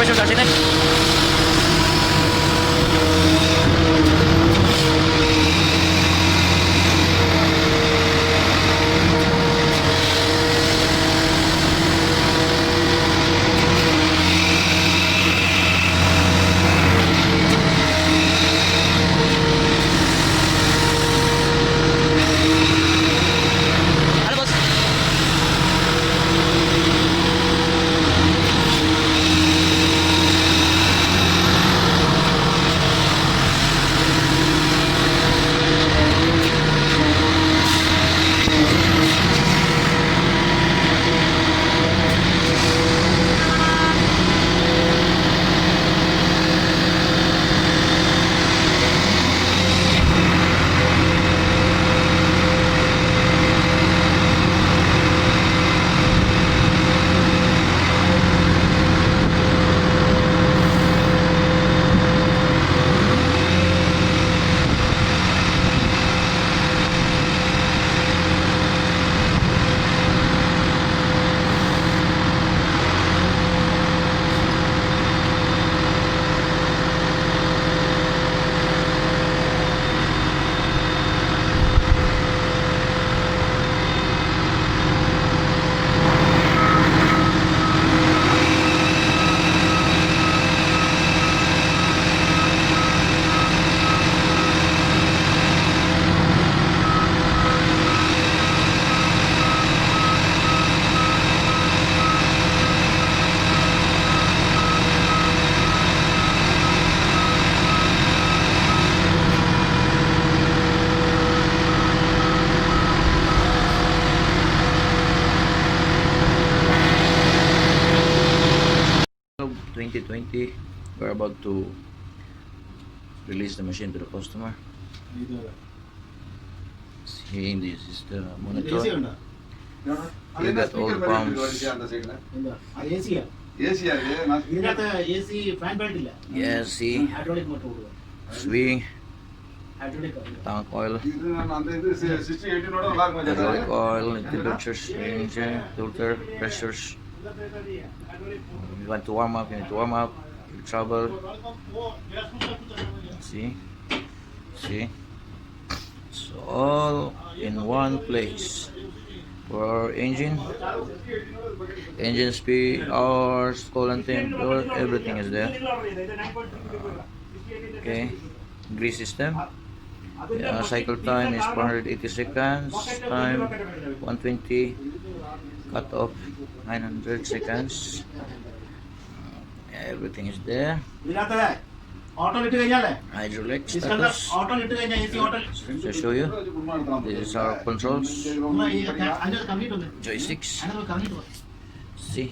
pressure gas in it. Ano, boss? Of 2020, we're about to release the machine to the customer. See, this is the monitor. You got all the pumps. Yes, see, swing, tank oil, hydraulic oil, temperatures, engine, filter, pressures. You want to warm up, you need to warm up, you trouble. See, it's all in one place. For our engine speed, hours, coolant temp, everything is there. Okay, grease system. Cycle time is 480 seconds. Time 120. Cut off 900 seconds. Everything is there. Hydraulic status. To show you, this is our controls. Joysticks. See,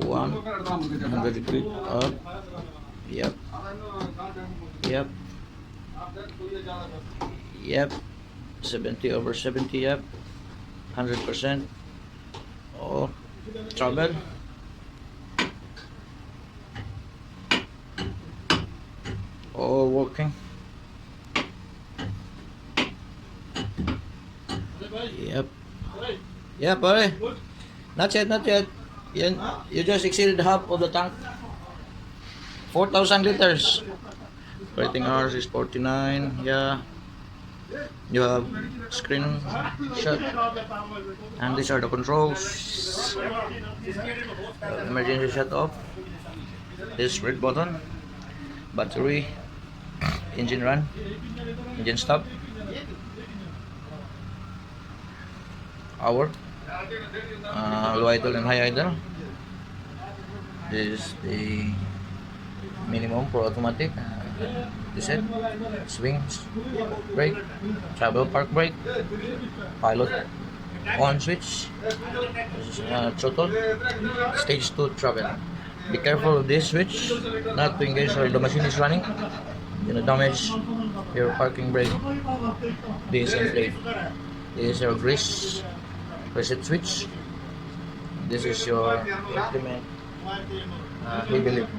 100 degree up. Yep. 70 over 70. Yep. 100%. Oh, trouble. All working. Yep, pare. Not yet. You just exceeded half of the tank. 4,000 liters. Operating hours is 49. Yeah. You have screen shot. And these are the controls. Emergency shut off. This red button. Battery. Engine run. Engine stop. Hour. Low idle and high idle. This is the minimum for automatic. This is swing brake, travel park brake, pilot on switch. This is throttle. Stage 2 travel. Be careful of this switch, not to engage while the machine is running. Damage your parking brake. This is inflate. This is your grease reset switch. This is your implement heavy lift.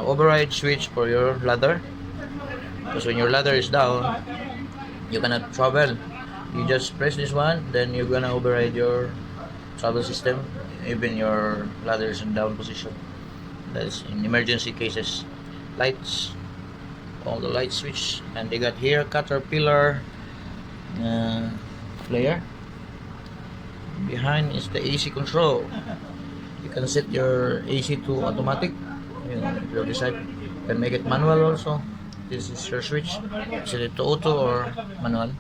Override switch for your ladder, because when your ladder is down you cannot travel. You just press this one, then you're gonna override your travel system. even your ladder is in down position. That's in emergency cases. Lights, all the light switch, and they got here Caterpillar flare. Behind is the AC control. You can set your AC to automatic. You know, if you decide, you can make it manual also. This is your switch. Set it to auto or manual.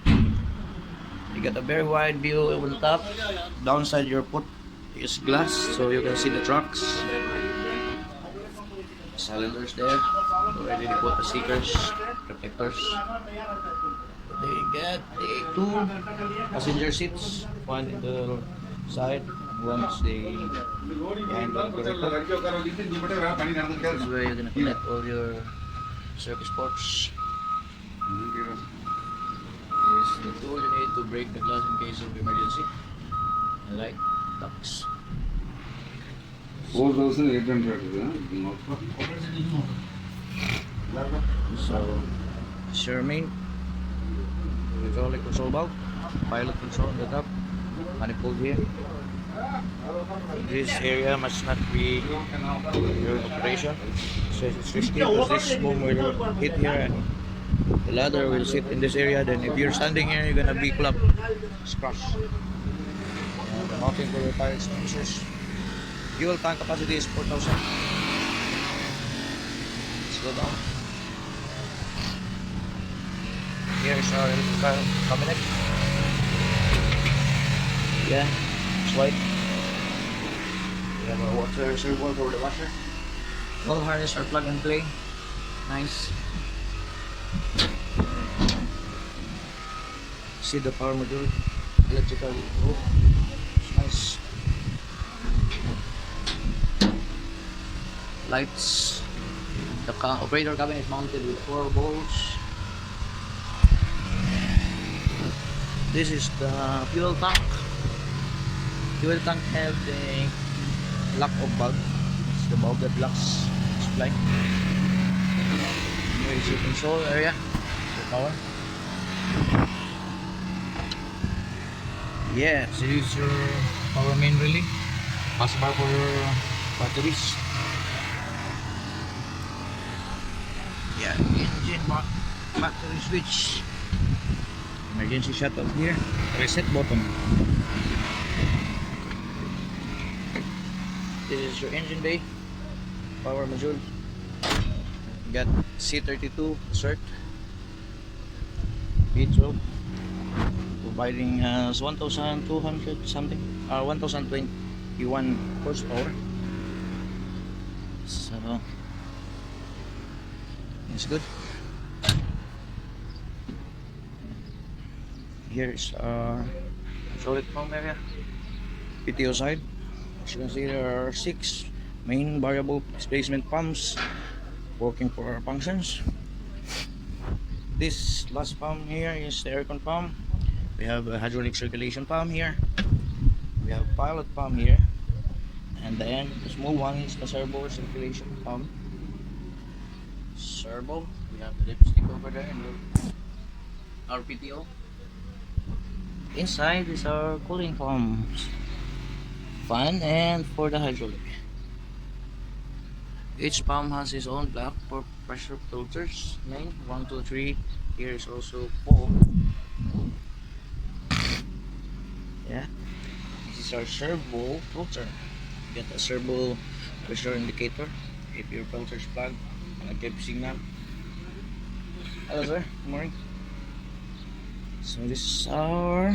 You got a very wide view on top. Downside your foot is glass, so you can see the trucks. Cylinders there. Already they put the stickers, protectors. They get the two passenger seats, one in the side, one is the behind the vehicle. This is where you're gonna connect all your circuit ports. Is the tool you need to break the glass in case of emergency. And light, ducts. So it's your main hydraulic control valve, pilot control on the top, manifold here. This area must not be during operation. So it's risky because this boom will hit here and the ladder will sit in this area. Then if you're standing here, you're gonna be clubbed, scratch. The mounting for your tire extinguishers. Fuel tank capacity is 4,000. Let's go down. Here is our electrical cabinet. Yeah, it's white. We have a water reservoir for the washer. All harness are plug and play. Nice. See the power module, electrical rope. It's nice. Lights. The operator cabin is mounted with 4 bolts. This is the fuel tank. Fuel tank have the lock of bulb. It's the bulb that locks supply. Here is your control area for power. Yeah, so this is your power main relay. Bus bar for your batteries. Yeah, engine battery switch. Emergency shut off here. Reset button. This is your engine bay. Power module. Got C32 cert. V12. Providing 1,200 something. 1,021 horsepower. So it's good. Here is our hydraulic pump area, PTO side. As you can see, there are 6 main variable displacement pumps working for our functions. This last pump here is the aircon pump. We have a hydraulic circulation pump here. We have a pilot pump here, and then the small one is the servo circulation pump. Servo. We have the lipstick over there and our PTO. Inside is our cooling pumps, fan, and for the hydraulic. Each pump has its own block for pressure filters. Main 1, 2, 3. Here is also 4. Yeah, this is our servo filter. Get a servo pressure indicator if your filter is plugged and a keep signal. Hello sir, good morning. So this is our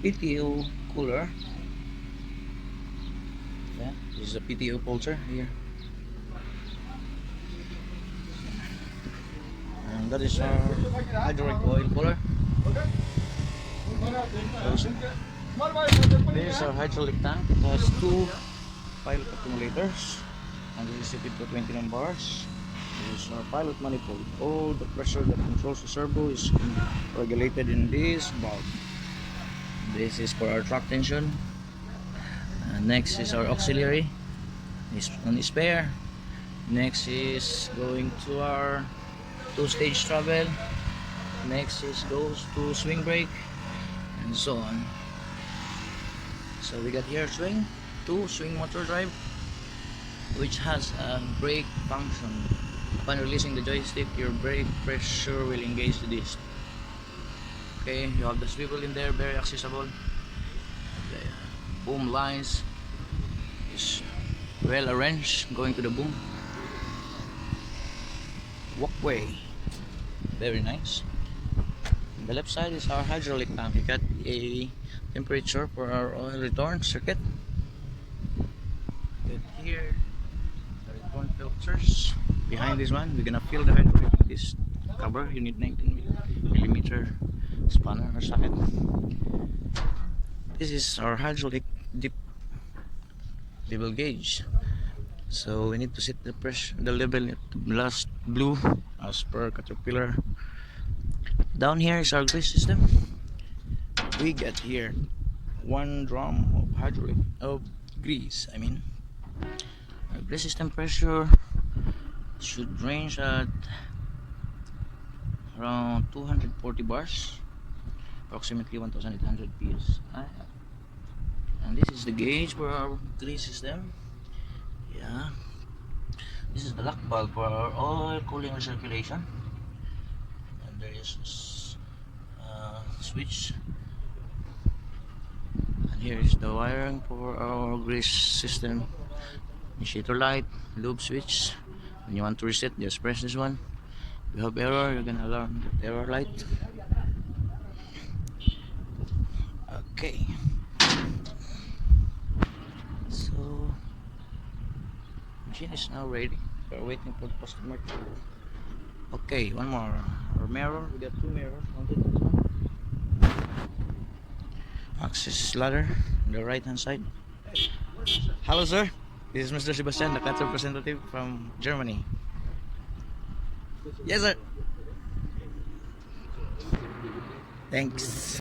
PTO cooler. Yeah, this is a PTO filter here. And that is our hydraulic oil cooler. This is our hydraulic tank. It has 2 pilot accumulators and this is equipped to 29 bars. This is our pilot manifold. All the pressure that controls the servo is regulated in this valve. This is for our track tension. Next is our auxiliary. This one is spare. Next is going to our 2-stage travel. Next is goes to swing brake and so on. So we got here swing, 2 swing motor drive, which has a brake function. Upon releasing the joystick, your brake pressure will engage the disc. Okay, you have the swivel in there, very accessible. The boom lines is well arranged going to the boom. Walkway, very nice. On the left side is our hydraulic tank. We got a temperature for our oil return circuit. Then here, the return filters. Behind this one, we're gonna fill the hydraulic with this cover. You need 19mm spanner or socket. This is our hydraulic dip level gauge. So we need to set the pressure, the level at the last blue as per Caterpillar. Down here is our grease system. We get here 1 drum of grease. Our grease system pressure should range at around 240 bars, approximately 1800 psi. And this is the gauge for our grease system. Yeah, this is the lock valve for our oil cooling recirculation. And there is this switch. And here is the wiring for our grease system. Initiator light, lube switch. When you want to reset, just press this one. If you have error, you're gonna alarm the error light. Okay. So machine is now ready. We're waiting for the customer to. Okay, one more. Our mirror. We got 2 mirrors mounted on this one. Access ladder on the right hand side. Hello, sir. This is Mr. Sebastian, the cat representative from Germany. Yes, sir. Thanks.